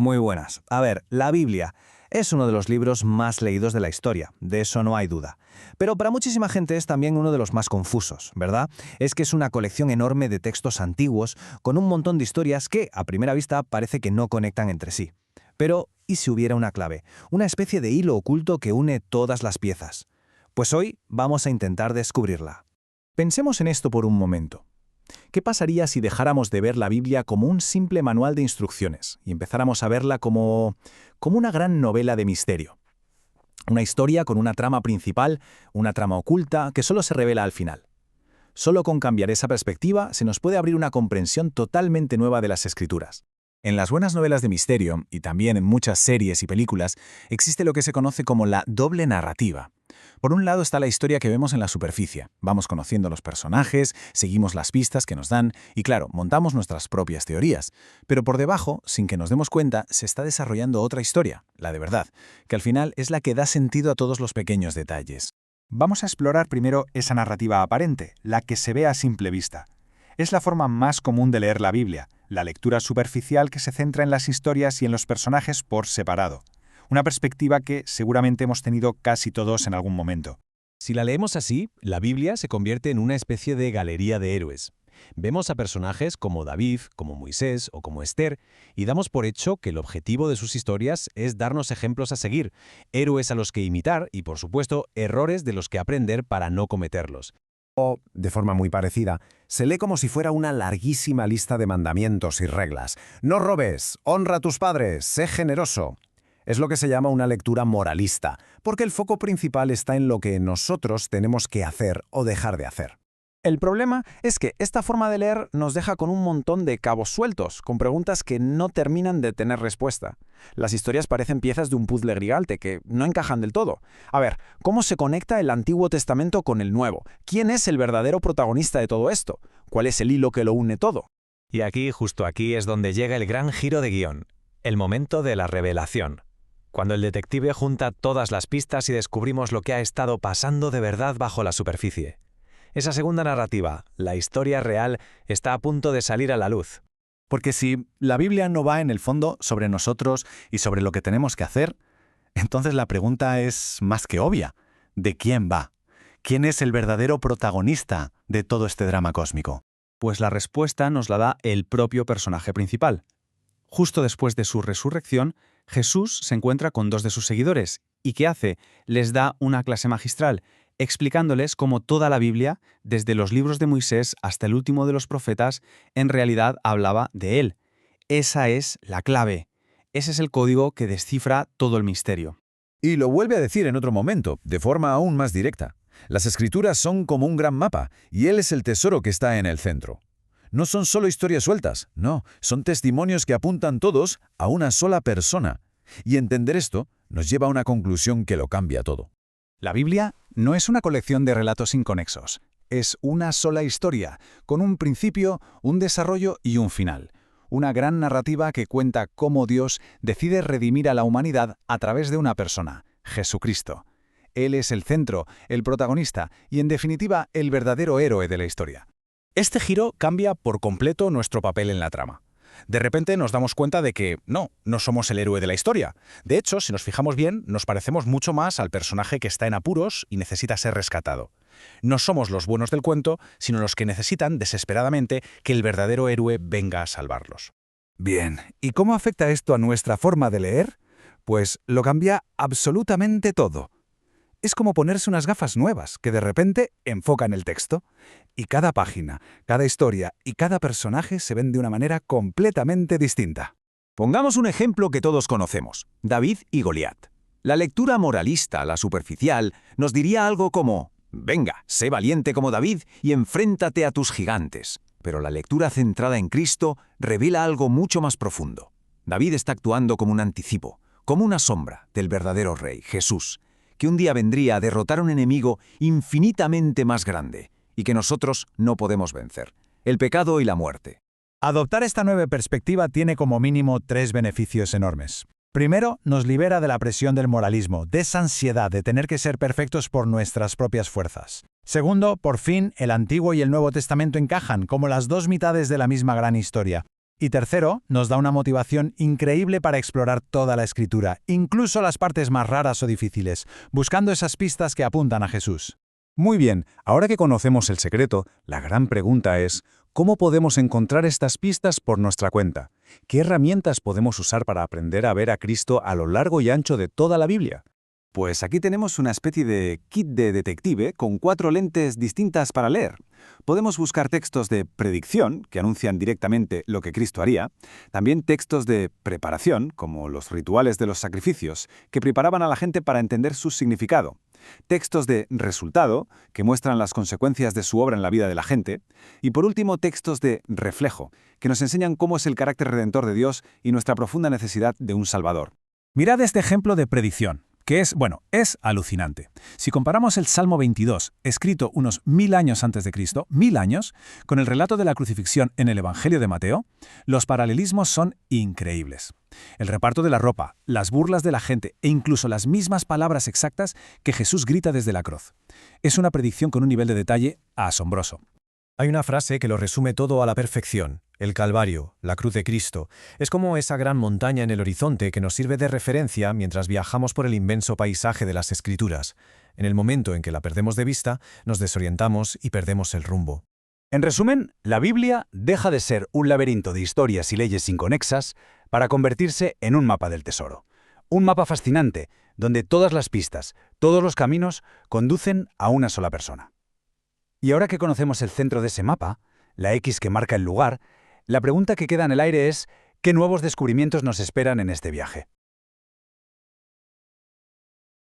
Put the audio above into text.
Muy buenas. A ver, la Biblia es uno de los libros más leídos de la historia, de eso no hay duda. Pero para muchísima gente es también uno de los más confusos, ¿verdad? Es que es una colección enorme de textos antiguos con un montón de historias que, a primera vista, parece que no conectan entre sí. Pero, ¿y si hubiera una clave? Una especie de hilo oculto que une todas las piezas. Pues hoy vamos a intentar descubrirla. Pensemos en esto por un momento. ¿Qué pasaría si dejáramos de ver la Biblia como un simple manual de instrucciones y empezáramos a verla como una gran novela de misterio? Una historia con una trama principal, una trama oculta que solo se revela al final. Solo con cambiar esa perspectiva se nos puede abrir una comprensión totalmente nueva de las Escrituras. En las buenas novelas de misterio, y también en muchas series y películas, existe lo que se conoce como la doble narrativa. Por un lado está la historia que vemos en la superficie. Vamos conociendo a los personajes, seguimos las pistas que nos dan y, claro, montamos nuestras propias teorías. Pero por debajo, sin que nos demos cuenta, se está desarrollando otra historia, la de verdad, que al final es la que da sentido a todos los pequeños detalles. Vamos a explorar primero esa narrativa aparente, la que se ve a simple vista. Es la forma más común de leer la Biblia, la lectura superficial que se centra en las historias y en los personajes por separado. Una perspectiva que seguramente hemos tenido casi todos en algún momento. Si la leemos así, la Biblia se convierte en una especie de galería de héroes. Vemos a personajes como David, como Moisés o como Esther, y damos por hecho que el objetivo de sus historias es darnos ejemplos a seguir, héroes a los que imitar y, por supuesto, errores de los que aprender para no cometerlos. De forma muy parecida, se lee como si fuera una larguísima lista de mandamientos y reglas. No robes, honra a tus padres, sé generoso. Es lo que se llama una lectura moralista, porque el foco principal está en lo que nosotros tenemos que hacer o dejar de hacer. El problema es que esta forma de leer nos deja con un montón de cabos sueltos, con preguntas que no terminan de tener respuesta. Las historias parecen piezas de un puzzle gigante que no encajan del todo. A ver, ¿cómo se conecta el Antiguo Testamento con el Nuevo? ¿Quién es el verdadero protagonista de todo esto? ¿Cuál es el hilo que lo une todo? Y aquí, justo aquí, es donde llega el gran giro de guión, el momento de la revelación. Cuando el detective junta todas las pistas y descubrimos lo que ha estado pasando de verdad bajo la superficie. Esa segunda narrativa, la historia real, está a punto de salir a la luz. Porque si la Biblia no va en el fondo sobre nosotros y sobre lo que tenemos que hacer, entonces la pregunta es más que obvia. ¿De quién va? ¿Quién es el verdadero protagonista de todo este drama cósmico? Pues la respuesta nos la da el propio personaje principal. Justo después de su resurrección, Jesús se encuentra con dos de sus seguidores. ¿Y qué hace? Les da una clase magistral, explicándoles cómo toda la Biblia, desde los libros de Moisés hasta el último de los profetas, en realidad hablaba de él. Esa es la clave. Ese es el código que descifra todo el misterio. Y lo vuelve a decir en otro momento, de forma aún más directa. Las Escrituras son como un gran mapa, y Él es el tesoro que está en el centro. No son solo historias sueltas, no, son testimonios que apuntan todos a una sola persona. Y entender esto nos lleva a una conclusión que lo cambia todo. La Biblia no es una colección de relatos inconexos. Es una sola historia, con un principio, un desarrollo y un final. Una gran narrativa que cuenta cómo Dios decide redimir a la humanidad a través de una persona, Jesucristo. Él es el centro, el protagonista y, en definitiva, el verdadero héroe de la historia. Este giro cambia por completo nuestro papel en la trama. De repente nos damos cuenta de que no somos el héroe de la historia. De hecho, si nos fijamos bien, nos parecemos mucho más al personaje que está en apuros y necesita ser rescatado. No somos los buenos del cuento, sino los que necesitan desesperadamente que el verdadero héroe venga a salvarlos. Bien, ¿y cómo afecta esto a nuestra forma de leer? Pues lo cambia absolutamente todo. Es como ponerse unas gafas nuevas que de repente enfocan el texto. Y cada página, cada historia y cada personaje se ven de una manera completamente distinta. Pongamos un ejemplo que todos conocemos, David y Goliat. La lectura moralista, la superficial, nos diría algo como: venga, sé valiente como David y enfréntate a tus gigantes. Pero la lectura centrada en Cristo revela algo mucho más profundo. David está actuando como un anticipo, como una sombra del verdadero rey, Jesús, que un día vendría a derrotar a un enemigo infinitamente más grande y que nosotros no podemos vencer: el pecado y la muerte. Adoptar esta nueva perspectiva tiene como mínimo 3 beneficios enormes. Primero, nos libera de la presión del moralismo, de esa ansiedad de tener que ser perfectos por nuestras propias fuerzas. Segundo, por fin, el Antiguo y el Nuevo Testamento encajan como las dos mitades de la misma gran historia. Y tercero, nos da una motivación increíble para explorar toda la Escritura, incluso las partes más raras o difíciles, buscando esas pistas que apuntan a Jesús. Muy bien, ahora que conocemos el secreto, la gran pregunta es, ¿cómo podemos encontrar estas pistas por nuestra cuenta? ¿Qué herramientas podemos usar para aprender a ver a Cristo a lo largo y ancho de toda la Biblia? Pues aquí tenemos una especie de kit de detective con 4 lentes distintas para leer. Podemos buscar textos de predicción, que anuncian directamente lo que Cristo haría, también textos de preparación, como los rituales de los sacrificios, que preparaban a la gente para entender su significado, textos de resultado, que muestran las consecuencias de su obra en la vida de la gente, y por último textos de reflejo, que nos enseñan cómo es el carácter redentor de Dios y nuestra profunda necesidad de un Salvador. Mirad este ejemplo de predicción, que es alucinante. Si comparamos el Salmo 22, escrito unos 1000 años antes de Cristo, 1000 años, con el relato de la crucifixión en el Evangelio de Mateo, los paralelismos son increíbles. El reparto de la ropa, las burlas de la gente e incluso las mismas palabras exactas que Jesús grita desde la cruz. Es una predicción con un nivel de detalle asombroso. Hay una frase que lo resume todo a la perfección. El Calvario, la cruz de Cristo, es como esa gran montaña en el horizonte que nos sirve de referencia mientras viajamos por el inmenso paisaje de las Escrituras. En el momento en que la perdemos de vista, nos desorientamos y perdemos el rumbo. En resumen, la Biblia deja de ser un laberinto de historias y leyes inconexas para convertirse en un mapa del tesoro. Un mapa fascinante, donde todas las pistas, todos los caminos, conducen a una sola persona. Y ahora que conocemos el centro de ese mapa, la X que marca el lugar, la pregunta que queda en el aire es, ¿qué nuevos descubrimientos nos esperan en este viaje?